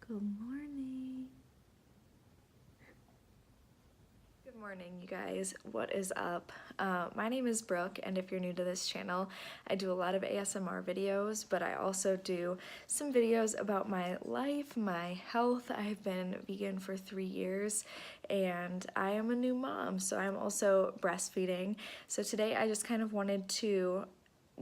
Good morning. Good morning, you guys. What is up? My name is Brooke, and if you're new to this channel, I do a lot of ASMR videos, but I also do some videos about my life, my health. I've been vegan for 3 years, and I am a new mom, so I'm also breastfeeding. So today I just kind of wanted to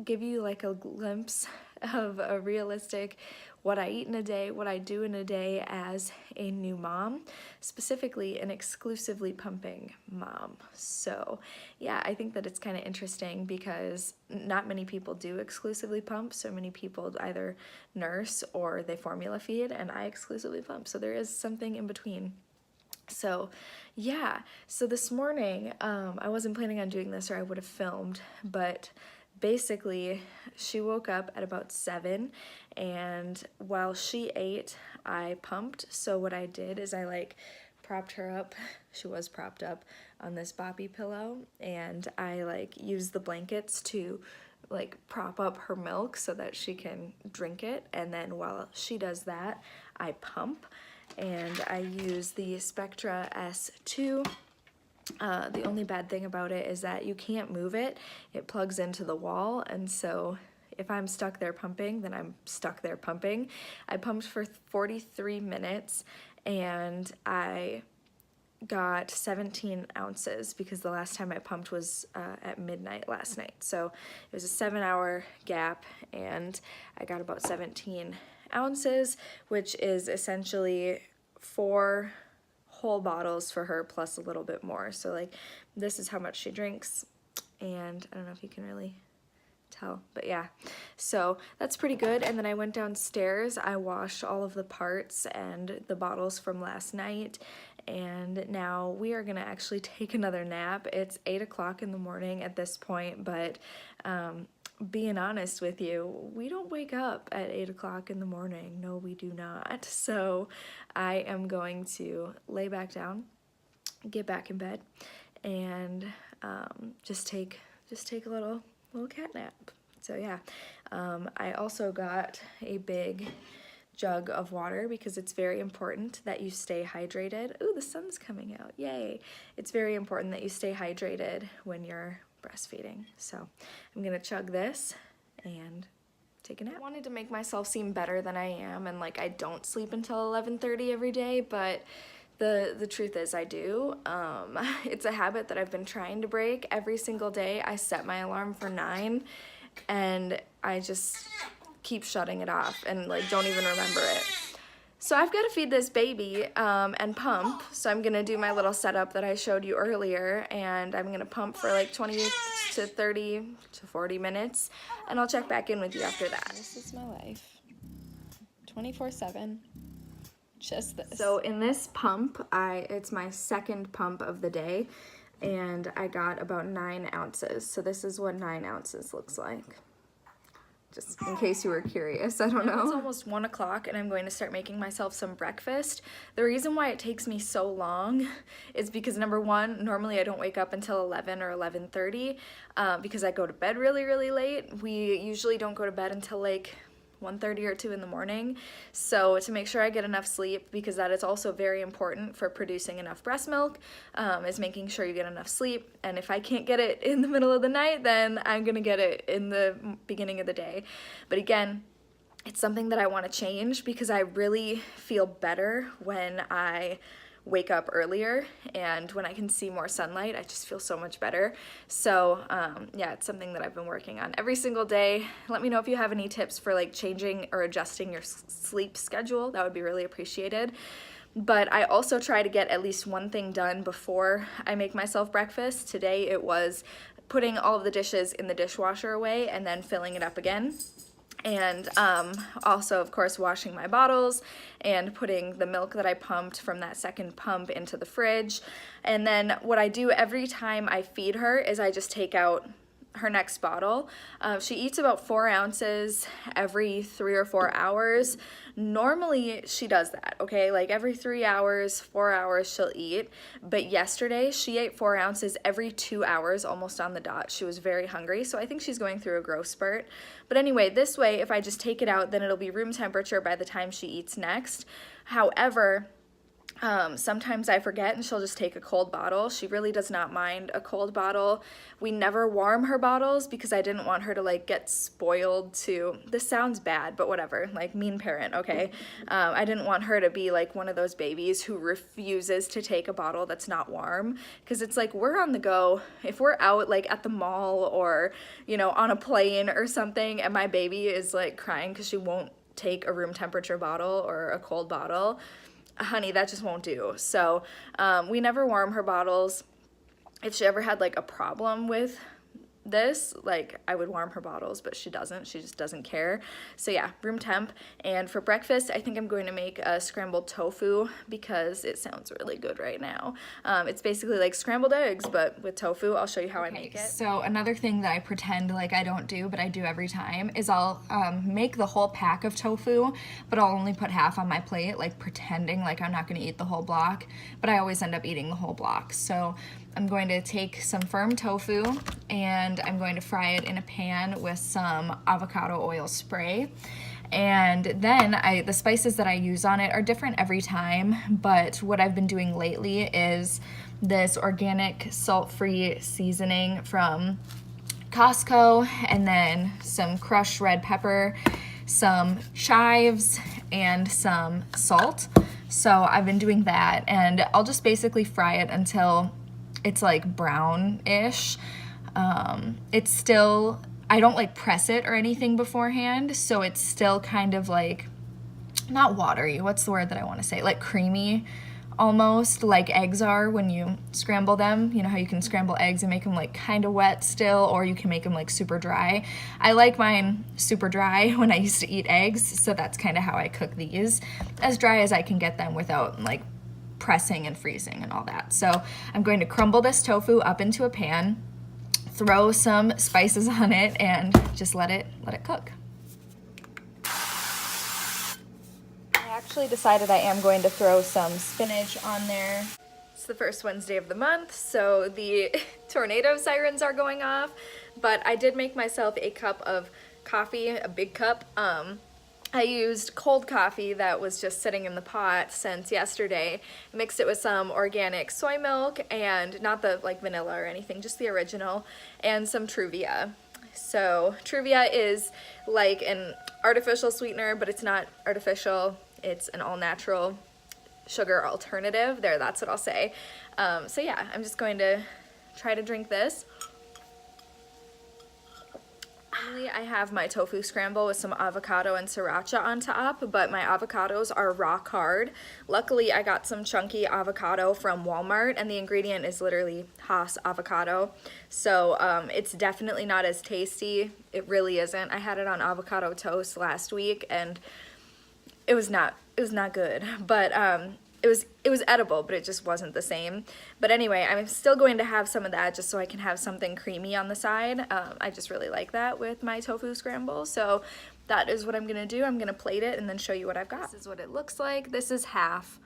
give you like a glimpse of a realistic what I eat in a day, what I do in a day as a new mom, specifically an exclusively pumping mom. So yeah, I think that it's kind of interesting because not many people do exclusively pump. So many people either nurse or they formula feed, and I exclusively pump. So there is something in between. So yeah, so this morning, I wasn't planning on doing this or I would have filmed, but basically she woke up at about 7, and while she ate, I pumped. So what I did is I propped her up. She was propped up on this boppy pillow, and I used the blankets to prop up her milk so that she can drink it. And then while she does that, I pump, and I use the Spectra S2. The only bad thing about it is that you can't move it. It plugs into the wall, and so if I'm stuck there pumping, then I'm stuck there pumping. I pumped for 43 minutes, and I got 17 ounces because the last time I pumped was at midnight last night. So it was a 7-hour gap, and I got about 17 ounces, which is essentially 4 whole bottles for her plus a little bit more. So this is how much she drinks, and I don't know if you can really tell, but yeah, so that's pretty good. And then I went downstairs, I washed all of the parts and the bottles from last night, and now we are gonna actually take another nap. It's 8 o'clock in the morning at this point, but being honest with you, we don't wake up at 8 o'clock in the morning. No, we do not. So I am going to lay back down, get back in bed, and just take a little cat nap. So yeah, I also got a big jug of water because it's very important that you stay hydrated. Ooh, the sun's coming out, yay. It's very important that you stay hydrated when you're breastfeeding. So I'm gonna chug this and take a nap. I wanted to make myself seem better than I am, and I don't sleep until 11:30 every day, but the truth is I do. It's a habit that I've been trying to break. Every single day I set my alarm for 9, and I just keep shutting it off and don't even remember it. So I've got to feed this baby and pump. So I'm gonna do my little setup that I showed you earlier, and I'm gonna pump for 20 to 30 to 40 minutes, and I'll check back in with you after that. This is my life, 24/7, just this. So in this pump, it's my second pump of the day, and I got about 9 ounces. So this is what 9 ounces looks like. Just in case you were curious, I don't know. It's almost 1 o'clock, and I'm going to start making myself some breakfast. The reason why it takes me so long is because, number one, normally I don't wake up until 11 or 11:30 because I go to bed really, really late. We usually don't go to bed until 1:30 or 2 in the morning. So to make sure I get enough sleep, because that is also very important for producing enough breast milk, is making sure you get enough sleep. And if I can't get it in the middle of the night, then I'm gonna get it in the beginning of the day. But again, it's something that I want to change because I really feel better when I wake up earlier, and when I can see more sunlight, I just feel so much better. So yeah, it's something that I've been working on every single day. Let me know if you have any tips for changing or adjusting your sleep schedule. That would be really appreciated. But I also try to get at least one thing done before I make myself breakfast. Today it was putting all of the dishes in the dishwasher away and then filling it up again. And also, of course, washing my bottles and putting the milk that I pumped from that second pump into the fridge. And then what I do every time I feed her is I just take out her next bottle. She eats about 4 ounces every 3 or 4 hours. Normally she does that, okay? Like every 3 hours, 4 hours she'll eat. But yesterday she ate 4 ounces every 2 hours, almost on the dot. She was very hungry, so I think she's going through a growth spurt. But anyway, this way, if I just take it out, then it'll be room temperature by the time she eats next. However, sometimes I forget and she'll just take a cold bottle. She really does not mind a cold bottle. We never warm her bottles because I didn't want her to like get spoiled to, this sounds bad, but whatever, like mean parent, okay? I didn't want her to be like one of those babies who refuses to take a bottle that's not warm, because it's like we're on the go. If we're out like at the mall or, you know, on a plane or something and my baby is like crying because she won't take a room temperature bottle or a cold bottle, honey, that just won't do. So we never warm her bottles. If she ever had like a problem with this, like I would warm her bottles, but she doesn't. She just doesn't care. So yeah, room temp. And for breakfast, I think I'm going to make a scrambled tofu because it sounds really good right now. It's basically like scrambled eggs, but with tofu. I'll show you how I make it. So another thing that I pretend like I don't do, but I do every time, is I'll make the whole pack of tofu, but I'll only put half on my plate, like pretending like I'm not going to eat the whole block, but I always end up eating the whole block. So I'm going to take some firm tofu and I'm going to fry it in a pan with some avocado oil spray. And then the spices that I use on it are different every time, but what I've been doing lately is this organic salt-free seasoning from Costco, and then some crushed red pepper, some chives, and some salt. So I've been doing that, and I'll just basically fry it until it's like brownish. It's still, I don't like press it or anything beforehand, so it's still kind of like, not watery, what's the word that I want to say, like creamy, almost like eggs are when you scramble them. You know how you can scramble eggs and make them like kind of wet still, or you can make them like super dry. I like mine super dry when I used to eat eggs, so that's kind of how I cook these, as dry as I can get them without like pressing and freezing and all that. So I'm going to crumble this tofu up into a pan, throw some spices on it, and just let it cook. I actually decided I am going to throw some spinach on there. It's the first Wednesday of the month, so the tornado sirens are going off, but I did make myself a cup of coffee, a big cup. I used cold coffee that was just sitting in the pot since yesterday. I mixed it with some organic soy milk, and not the like vanilla or anything, just the original, and some Truvia. So Truvia is like an artificial sweetener, but it's not artificial. It's an all-natural sugar alternative. There, that's what I'll say. So yeah, I'm just going to try to drink this. Normally I have my tofu scramble with some avocado and sriracha on top, but my avocados are rock hard. Luckily I got some chunky avocado from Walmart, and the ingredient is literally Hass avocado. So it's definitely not as tasty. It really isn't. I had it on avocado toast last week and it was not good, but it was edible, but it just wasn't the same. But anyway, I'm still going to have some of that just so I can have something creamy on the side. I just really like that with my tofu scramble. So that is what I'm gonna do. I'm gonna plate it and then show you what I've got. This is what it looks like. This is half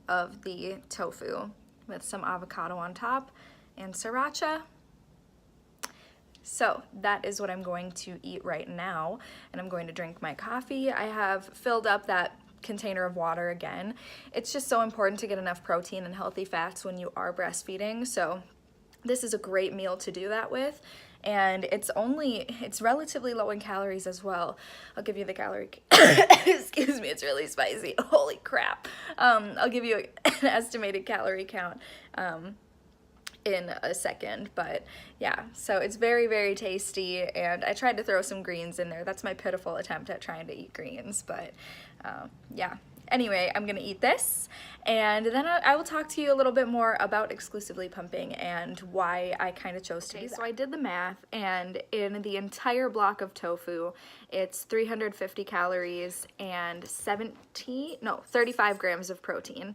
of the tofu with some avocado on top and sriracha. So that is what I'm going to eat right now, and I'm going to drink my coffee. I have filled up that container of water again. It's just so important to get enough protein and healthy fats when you are breastfeeding, so this is a great meal to do that with, and it's relatively low in calories as well. I'll give you the calorie excuse me, it's really spicy, holy crap. I'll give you an estimated calorie count in a second, but yeah, so it's very, very tasty, and I tried to throw some greens in there. That's my pitiful attempt at trying to eat greens, but yeah. Anyway, I'm gonna eat this, and then I will talk to you a little bit more about exclusively pumping and why I kind of chose to do that. So I did the math, and in the entire block of tofu, it's 350 calories and 35 grams of protein.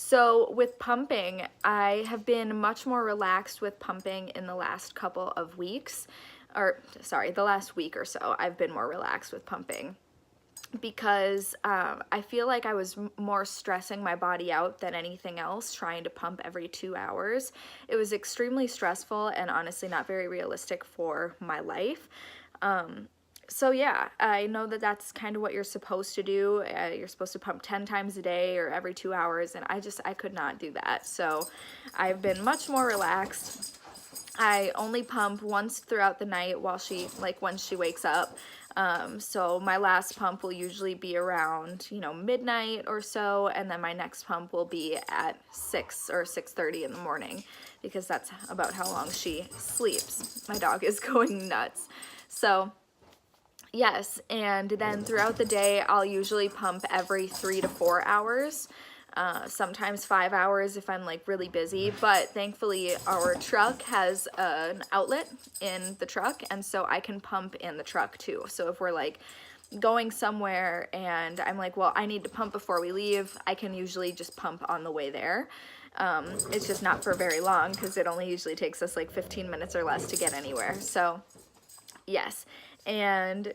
So with pumping, I have been much more relaxed with pumping in the last couple of weeks, or sorry, the last week or so, I've been more relaxed with pumping because I feel like I was more stressing my body out than anything else, trying to pump every 2 hours. It was extremely stressful and honestly not very realistic for my life. So yeah, I know that that's kind of what you're supposed to do. You're supposed to pump 10 times a day or every 2 hours, and I could not do that. So I've been much more relaxed. I only pump once throughout the night while when she wakes up. So my last pump will usually be around, midnight or so, and then my next pump will be at 6 or 6:30 in the morning, because that's about how long she sleeps. My dog is going nuts. So yes, and then throughout the day, I'll usually pump every 3 to 4 hours. Sometimes 5 hours if I'm like really busy, but thankfully our truck has an outlet in the truck, and so I can pump in the truck too. So if we're like going somewhere and I'm like, well, I need to pump before we leave, I can usually just pump on the way there. It's just not for very long because it only usually takes us like 15 minutes or less to get anywhere. So yes, and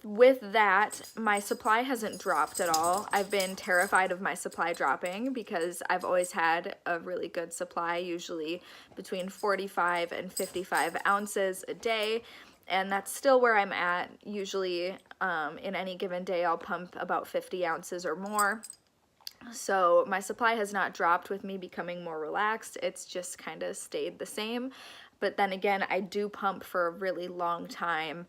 with that, my supply hasn't dropped at all. I've been terrified of my supply dropping because I've always had a really good supply, usually between 45 and 55 ounces a day, and that's still where I'm at. Usually in any given day I'll pump about 50 ounces or more. So my supply has not dropped with me becoming more relaxed. It's just kind of stayed the same. But then again, I do pump for a really long time.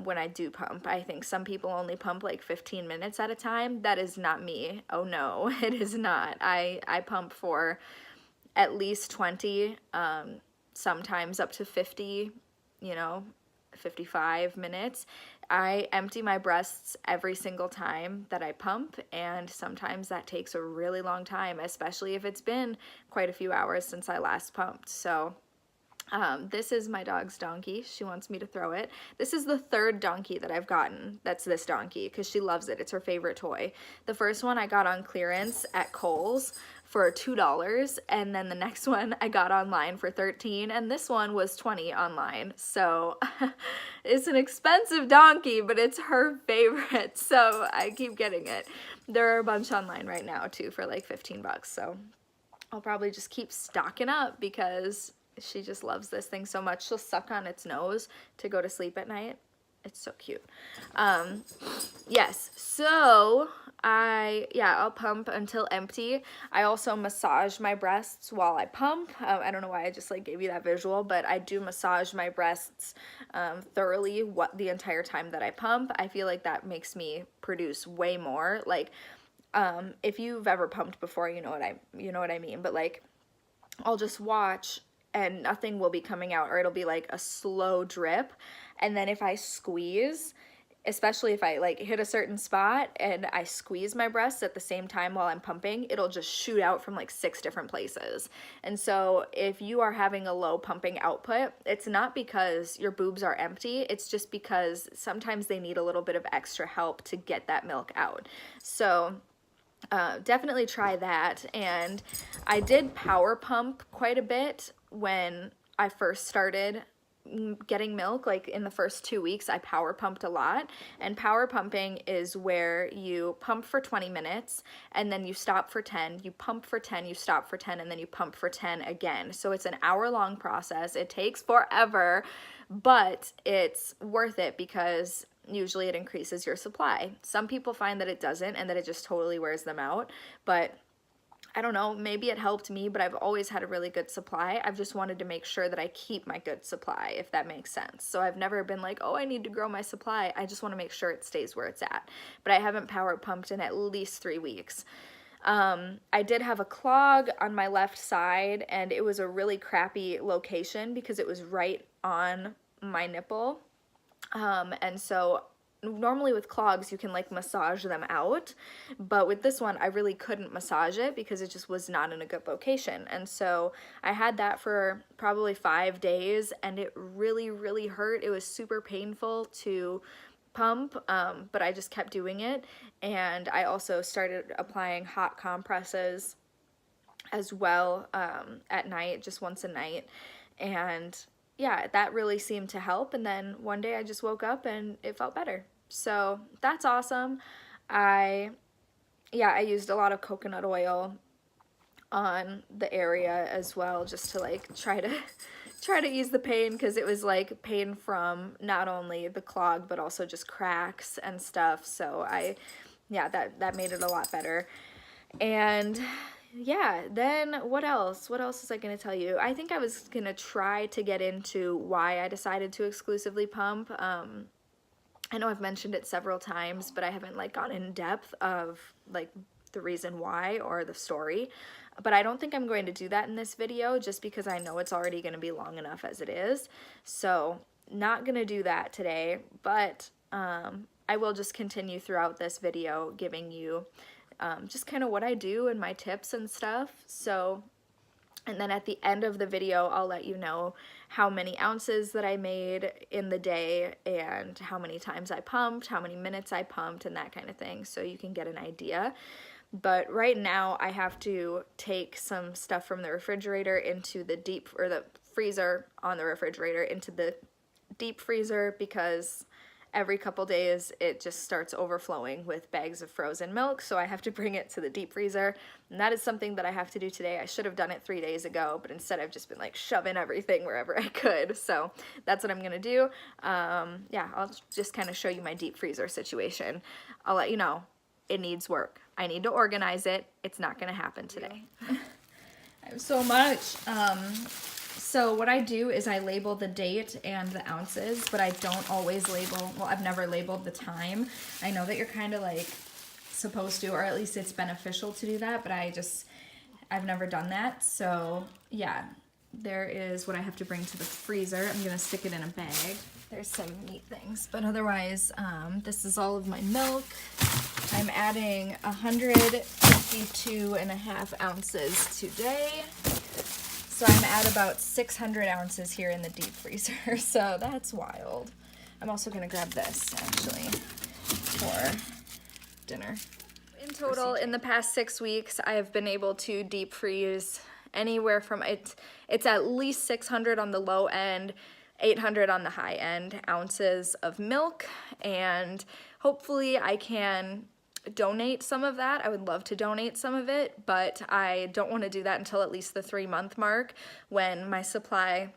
When I do pump, I think some people only pump like 15 minutes at a time. That is not me. Oh no, it is not. I pump for at least 20, sometimes up to 50, 55 minutes. I empty my breasts every single time that I pump, and sometimes that takes a really long time, especially if it's been quite a few hours since I last pumped. So this is my dog's donkey. She wants me to throw it. This is the third donkey that I've gotten. That's this donkey because she loves it. It's her favorite toy. The first one I got on clearance at Kohl's for $2, and then the next one I got online for $13, and this one was $20 online. So it's an expensive donkey, but it's her favorite, so I keep getting it. There are a bunch online right now too for like 15 bucks, so I'll probably just keep stocking up because she just loves this thing so much. She'll suck on its nose to go to sleep at night. It's so cute. Yes, so I'll pump until empty. I also massage my breasts while I pump. I don't know why I just like gave you that visual, but I do massage my breasts thoroughly the entire time that I pump. I feel like that makes me produce way more. Like, if you've ever pumped before, you know what I mean. But like, I'll just watch and nothing will be coming out, or it'll be like a slow drip. And then if I squeeze, especially if I like hit a certain spot and I squeeze my breasts at the same time while I'm pumping, it'll just shoot out from like 6 different places. And so if you are having a low pumping output, it's not because your boobs are empty, it's just because sometimes they need a little bit of extra help to get that milk out. So definitely try that. And I did power pump quite a bit when I first started getting milk. Like in the first 2 weeks, I power pumped a lot. And power pumping is where you pump for 20 minutes and then you stop for 10, you pump for 10, you stop for 10, and then you pump for 10 again. So it's an hour-long process. It takes forever, but it's worth it because usually it increases your supply. Some people find that it doesn't and that it just totally wears them out, but I don't know, maybe it helped me, but I've always had a really good supply. I've just wanted to make sure that I keep my good supply, if that makes sense. So I've never been like, oh, I need to grow my supply. I just want to make sure it stays where it's at. But I haven't power pumped in at least 3 weeks. I did have a clog on my left side, and it was a really crappy location because it was right on my nipple. And so normally with clogs you can like massage them out, but with this one I really couldn't massage it because it just was not in a good location. And so I had that for probably 5 days, and it really hurt. It was super painful to pump, but I just kept doing it. And I also started applying hot compresses as well at night, just once a night. And yeah, that really seemed to help. And then one day I just woke up and it felt better. So that's awesome. I used a lot of coconut oil on the area as well, just to like try to ease the pain, because it was like pain from not only the clog but also just cracks and stuff. So that made it a lot better. And yeah, then what else was I gonna tell you? I think I was gonna try to get into why I decided to exclusively pump. I know I've mentioned it several times, but I haven't like gone in depth of like the reason why or the story. But I don't think I'm going to do that in this video, just because I know it's already going to be long enough as it is. So not going to do that today, but I will just continue throughout this video giving you just kind of what I do and my tips and stuff. So, and then at the end of the video, I'll let you know how many ounces that I made in the day and how many times I pumped, how many minutes I pumped, and that kind of thing, so you can get an idea. But right now I have to take some stuff from the refrigerator into the the freezer on the refrigerator into the deep freezer, because every couple days it just starts overflowing with bags of frozen milk, so I have to bring it to the deep freezer, and that is something that I have to do today. I should have done it 3 days ago, but instead I've just been like shoving everything wherever I could, so that's what I'm gonna do. Yeah, I'll just kind of show you my deep freezer situation. I'll let you know. It needs work. I need to organize it. It's not gonna happen today. I have so much. So what I do is I label the date and the ounces, but I don't always label, well, I've never labeled the time. I know that you're kind of like supposed to, or at least it's beneficial to do that, but I've never done that. So yeah, there is what I have to bring to the freezer. I'm gonna stick it in a bag. There's some neat things, but otherwise, this is all of my milk. I'm adding 152.5 ounces today. So I'm at about 600 ounces here in the deep freezer, so that's wild. I'm also gonna grab this, actually, for dinner. In total, in the past 6 weeks, I have been able to deep freeze anywhere from, it's at least 600 on the low end, 800 on the high end ounces of milk, and hopefully I can donate some of that. I would love to donate some of it, but I don't want to do that until at least the 3-month mark, when my supply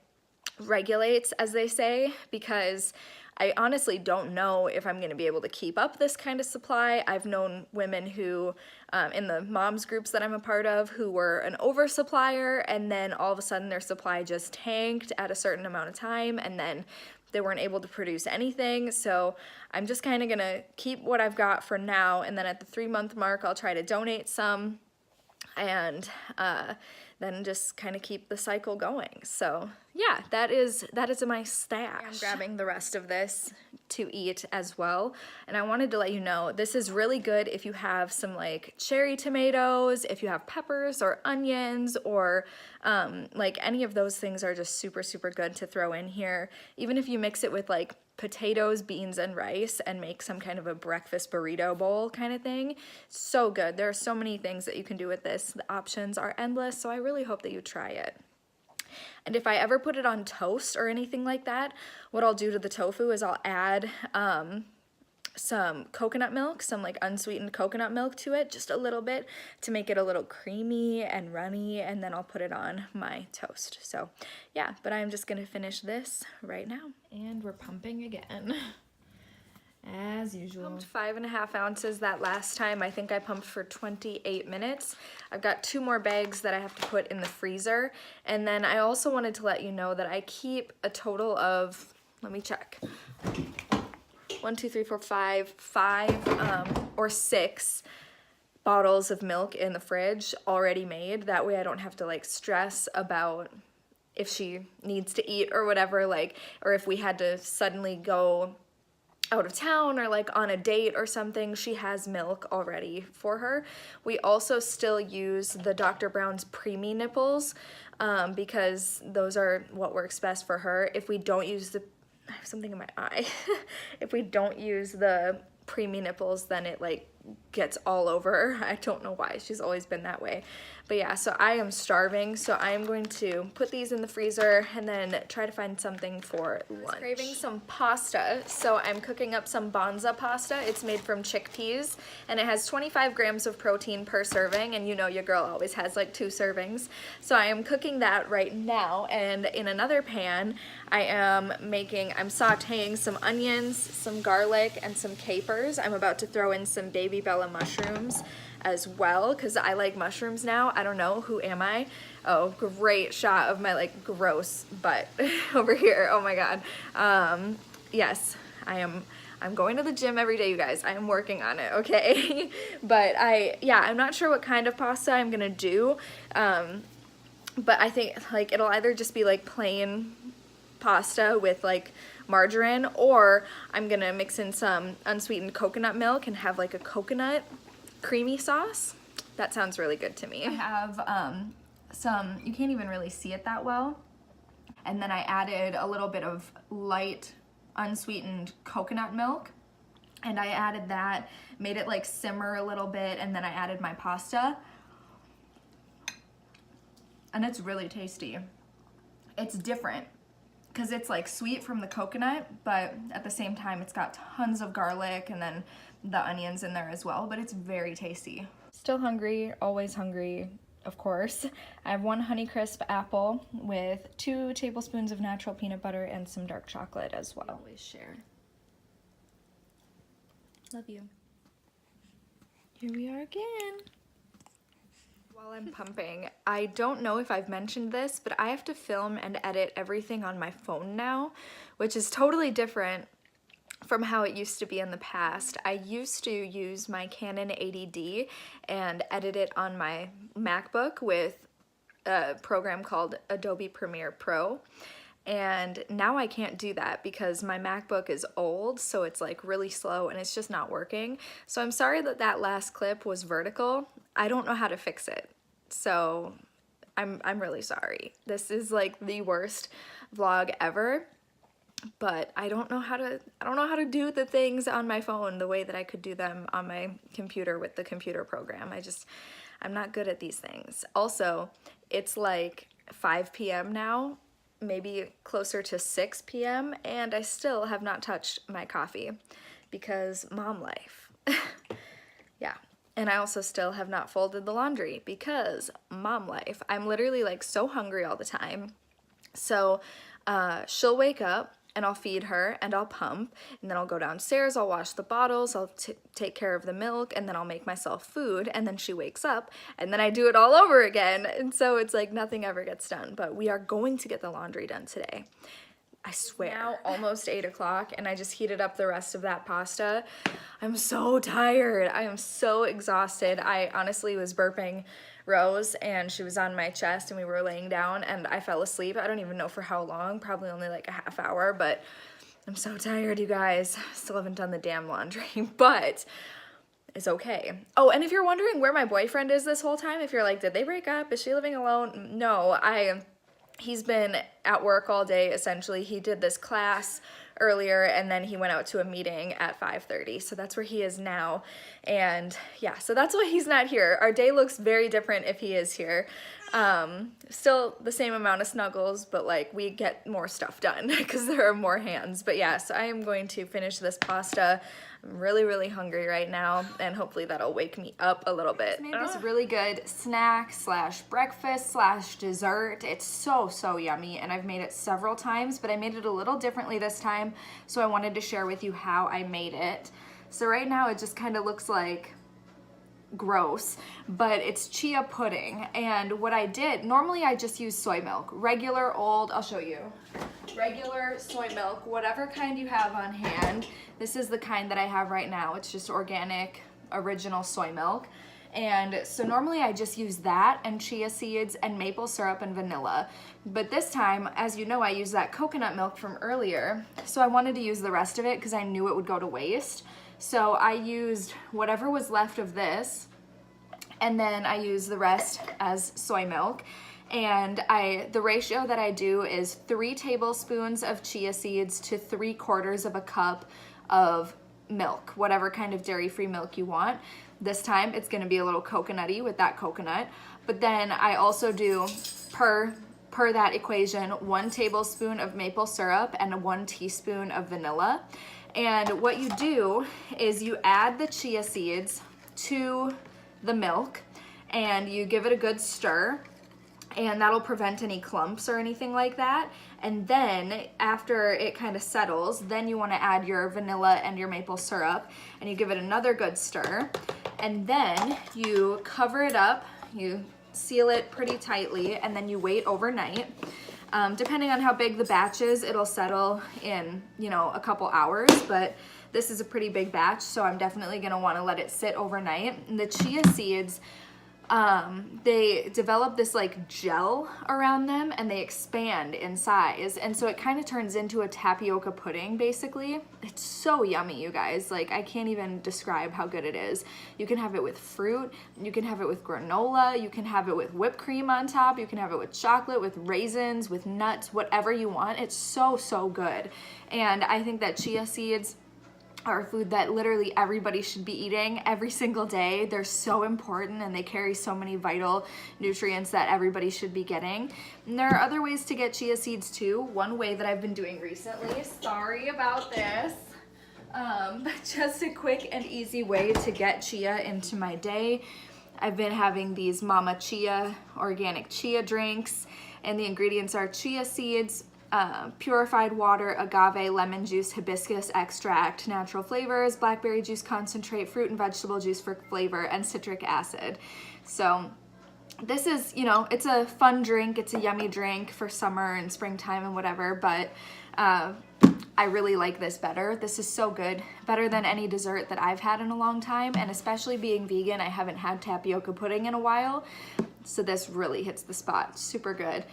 regulates, as they say, because I honestly don't know if I'm going to be able to keep up this kind of supply. I've known women who, in the moms groups that I'm a part of, who were an oversupplier, and then all of a sudden their supply just tanked at a certain amount of time, and then they weren't able to produce anything. So I'm just kind of gonna keep what I've got for now, and then at the 3-month mark I'll try to donate some, and then just kind of keep the cycle going. So yeah, that is my stash. I'm grabbing the rest of this to eat as well, and I wanted to let you know this is really good if you have some like cherry tomatoes, if you have peppers or onions, or like any of those things are just super good to throw in here. Even if you mix it with like potatoes, beans, and rice and make some kind of a breakfast burrito bowl kind of thing. So good. There are so many things that you can do with this. The options are endless, so I really hope that you try it. And if I ever put it on toast or anything like that, what I'll do to the tofu is I'll add some coconut milk, some like unsweetened coconut milk to it, just a little bit, to make it a little creamy and runny, and then I'll put it on my toast. So yeah, but I'm just gonna finish this right now. And we're pumping again, as usual. Pumped 5.5 ounces that last time. I think I pumped for 28 minutes. I've got 2 more bags that I have to put in the freezer. And then I also wanted to let you know that I keep a total of, let me check, 1, 2, 3, 4, 5 or 6 bottles of milk in the fridge already made. That way I don't have to like stress about if she needs to eat or whatever, like, or if we had to suddenly go out of town or like on a date or something, she has milk already for her. We also still use the Dr. Brown's preemie nipples because those are what works best for her. If we don't use the, I have something in my eye. If we don't use the preemie nipples, then it like gets all over her. I don't know why, she's always been that way. But yeah, so I am starving, so I am going to put these in the freezer and then try to find something for lunch. I'm craving some pasta, so I'm cooking up some bonza pasta. It's made from chickpeas, and it has 25 grams of protein per serving, and you know your girl always has like 2 servings. So I am cooking that right now, and in another pan, I'm sauteing some onions, some garlic, and some capers. I'm about to throw in some baby bella mushrooms as well, because I like mushrooms now. I don't know, who am I? Oh, great shot of my like gross butt over here. Oh my god. Yes, I'm going to the gym every day, you guys. I am working on it, okay? But I'm not sure what kind of pasta I'm gonna do, but I think like it'll either just be like plain pasta with like margarine, or I'm gonna mix in some unsweetened coconut milk and have like a coconut creamy sauce. That sounds really good to me. I have some, you can't even really see it that well, and then I added a little bit of light unsweetened coconut milk, and I added that, made it like simmer a little bit, and then I added my pasta, and it's really tasty. It's different because it's like sweet from the coconut, but at the same time it's got tons of garlic and then the onions in there as well, but it's very tasty. Still hungry, always hungry, of course. I have 1 Honeycrisp apple with 2 tablespoons of natural peanut butter and some dark chocolate as well. Always share. Love you. Here we are again. While I'm pumping, I don't know if I've mentioned this, but I have to film and edit everything on my phone now, which is totally different from how it used to be in the past. I used to use my Canon 80D and edit it on my MacBook with a program called Adobe Premiere Pro. And now I can't do that because my MacBook is old, so it's like really slow and it's just not working. So I'm sorry that that last clip was vertical. I don't know how to fix it. So I'm really sorry. This is like the worst vlog ever. But I don't know how to do the things on my phone the way that I could do them on my computer with the computer program. I'm not good at these things. Also, it's like 5 p.m. now, maybe closer to 6 p.m. and I still have not touched my coffee because mom life. Yeah. And I also still have not folded the laundry because mom life. I'm literally like so hungry all the time. So she'll wake up and I'll feed her and I'll pump, and then I'll go downstairs, I'll wash the bottles, I'll take care of the milk, and then I'll make myself food, and then she wakes up, and then I do it all over again. And so it's like nothing ever gets done, but we are going to get the laundry done today. I swear. Now almost 8 o'clock and I just heated up the rest of that pasta. I'm so tired. I am so exhausted. I honestly was burping Rose and she was on my chest and we were laying down and I fell asleep. I don't even know for how long, probably only like a half hour, but I'm so tired, you guys. Still haven't done the damn laundry, but it's okay. Oh, and if you're wondering where my boyfriend is this whole time, if you're like, did they break up? Is she living alone? No, he's been at work all day, essentially. He did this class earlier and then he went out to a meeting at 5:30. So that's where he is now. And yeah, so that's why he's not here. Our day looks very different if he is here. Still the same amount of snuggles, but like we get more stuff done because there are more hands. But yeah, so I am going to finish this pasta. I'm really, really hungry right now, and hopefully that'll wake me up a little bit. I made this really good snack slash breakfast slash dessert. It's so yummy, and I've made it several times, but I made it a little differently this time, so I wanted to share with you how I made it. So right now it just kind of looks like gross, but it's chia pudding. And what I did, normally I just use soy milk, regular old, I'll show you, regular soy milk, whatever kind you have on hand. This is the kind that I have right now. It's just organic, original soy milk. And so normally I just use that and chia seeds and maple syrup and vanilla. But this time, as you know, I used that coconut milk from earlier. So I wanted to use the rest of it because I knew it would go to waste. So I used whatever was left of this, and then I used the rest as soy milk. And the ratio that I do is 3 tablespoons of chia seeds to 3/4 of a cup of milk, whatever kind of dairy-free milk you want. This time it's gonna be a little coconutty with that coconut. But then I also do, per that equation, 1 tablespoon of maple syrup and 1 teaspoon of vanilla. And what you do is you add the chia seeds to the milk and you give it a good stir, and that'll prevent any clumps or anything like that. And then after it kind of settles, then you want to add your vanilla and your maple syrup, and you give it another good stir, and then you cover it up, you seal it pretty tightly, and then you wait overnight. Depending on how big the batch is, it'll settle in, you know, a couple hours, but this is a pretty big batch, so I'm definitely gonna wanna let it sit overnight. And the chia seeds, they develop this like gel around them and they expand in size. And so it kind of turns into a tapioca pudding, basically. It's so yummy, you guys. Like, I can't even describe how good it is. You can have it with fruit, you can have it with granola, you can have it with whipped cream on top, you can have it with chocolate, with raisins, with nuts, whatever you want. It's so, so good. And I think that chia seeds are a food that literally everybody should be eating every single day. They're so important and they carry so many vital nutrients that everybody should be getting. And there are other ways to get chia seeds too. One way that I've been doing recently, sorry about this, but just a quick and easy way to get chia into my day. I've been having these Mama Chia organic chia drinks, and the ingredients are chia seeds, purified water, agave, lemon juice, hibiscus extract, natural flavors, blackberry juice concentrate, fruit and vegetable juice for flavor, and citric acid. So this is, you know, it's a fun drink. It's a yummy drink for summer and springtime and whatever, but I really like this better. This is so good. Better than any dessert that I've had in a long time, and especially being vegan, I haven't had tapioca pudding in a while, so this really hits the spot. Super good.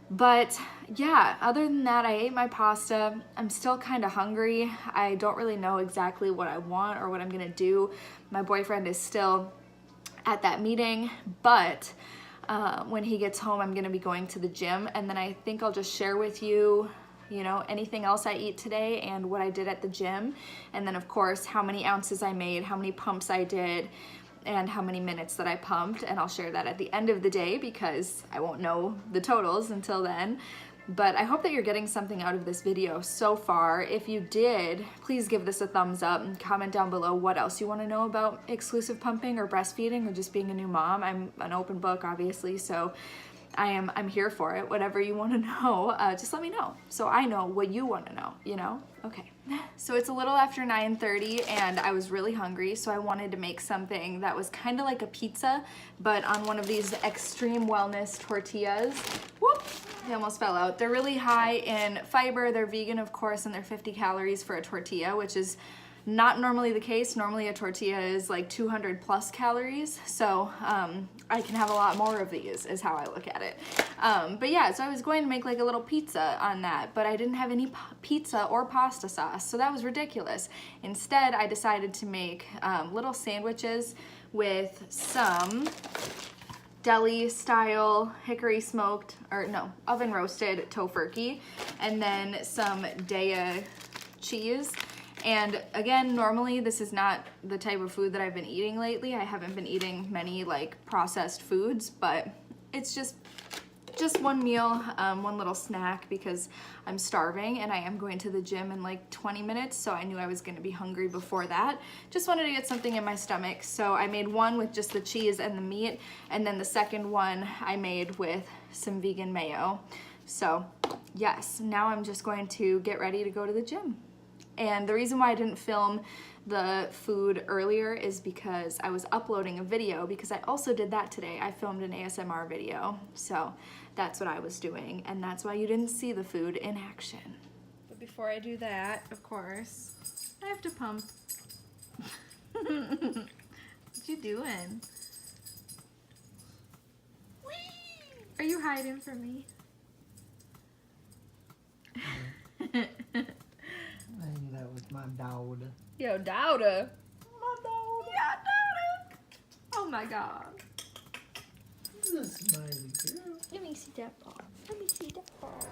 But yeah, other than that, I ate my pasta. I'm still kind of hungry. I don't really know exactly what I want or what I'm gonna do. My boyfriend is still at that meeting, but when he gets home, I'm gonna be going to the gym, and then I think I'll just share with you, you know, anything else I eat today and what I did at the gym. And then of course, how many ounces I made, how many pumps I did, and how many minutes that I pumped, and I'll share that at the end of the day because I won't know the totals until then. But I hope that you're getting something out of this video so far. If you did, please give this a thumbs up and comment down below what else you want to know about exclusive pumping or breastfeeding or just being a new mom. I'm an open book, obviously, so I'm here for it. Whatever you want to know, just let me know so I know what you want to know, you know? Okay. So it's a little after 9:30 and I was really hungry, so I wanted to make something that was kind of like a pizza, but on one of these extreme wellness tortillas. Whoop! They almost fell out. They're really high in fiber, they're vegan of course, and they're 50 calories for a tortilla, which is not normally the case. Normally a tortilla is like 200 plus calories, so I can have a lot more of these is how I look at it. But yeah, so I was going to make like a little pizza on that, but I didn't have any pizza or pasta sauce, so that was ridiculous. Instead, I decided to make little sandwiches with some deli style hickory smoked, or no, oven roasted tofurkey, and then some Daiya cheese. And again, normally this is not the type of food that I've been eating lately. I haven't been eating many like processed foods, but it's just one meal, one little snack because I'm starving and I am going to the gym in like 20 minutes, so I knew I was gonna be hungry before that. Just wanted to get something in my stomach, so I made one with just the cheese and the meat, and then the second one I made with some vegan mayo. So yes, now I'm just going to get ready to go to the gym. And the reason why I didn't film the food earlier is because I was uploading a video, because I also did that today. I filmed an ASMR video, so that's what I was doing, and that's why you didn't see the food in action. But before I do that, of course, I have to pump. What you doing? Whee! Are you hiding from me? I think that was my daughter. Yo, daughter. My daughter. Yeah, daughter. Oh my God. The smiley girl. Let me see that part. Let me see that part.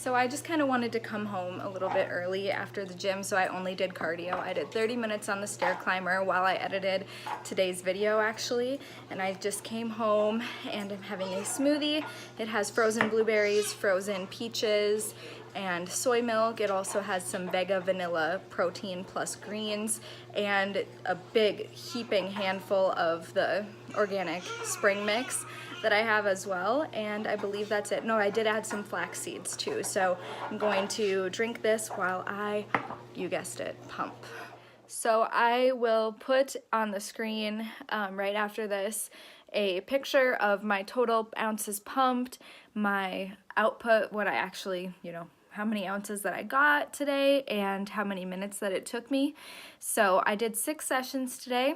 So I just kind of wanted to come home a little bit early after the gym, so I only did cardio. I did 30 minutes on the stair climber while I edited today's video actually, and I just came home and I'm having a smoothie. It has frozen blueberries, frozen peaches, and soy milk. It also has some Vega vanilla protein plus greens and a big heaping handful of the organic spring mix that I have as well, and I believe that's it. No, I did add some flax seeds too, so I'm going to drink this while I, you guessed it, pump. So I will put on the screen right after this a picture of my total ounces pumped, my output, what I actually, how many ounces that I got today, and how many minutes that it took me. So I did 6 sessions today,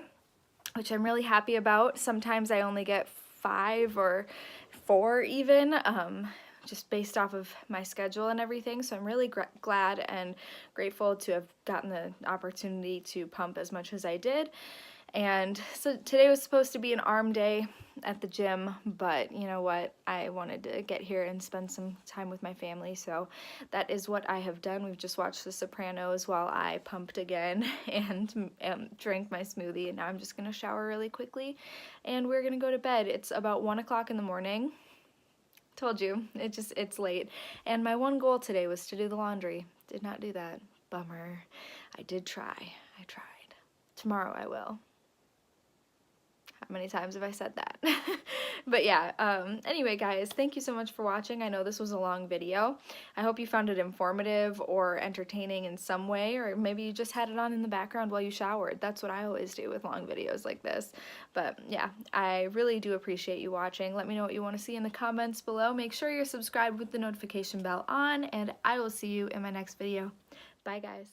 which I'm really happy about. Sometimes I only get 5 or 4 even, just based off of my schedule and everything. So I'm really glad and grateful to have gotten the opportunity to pump as much as I did. And so today was supposed to be an arm day at the gym, but you know what? I wanted to get here and spend some time with my family, so that is what I have done. We've just watched The Sopranos while I pumped again and drank my smoothie, and now I'm just gonna shower really quickly and we're gonna go to bed. It's about 1 o'clock in the morning. Told you, it's late. And my one goal today was to do the laundry. Did not do that. Bummer. I did try. I tried. Tomorrow I will. How many times have I said that? But yeah, anyway guys, thank you so much for watching. I know this was a long video. I hope you found it informative or entertaining in some way, or maybe you just had it on in the background while you showered. That's what I always do with long videos like this. But yeah, I really do appreciate you watching. Let me know what you want to see in the comments below. Make sure you're subscribed with the notification bell on, and I will see you in my next video. Bye guys.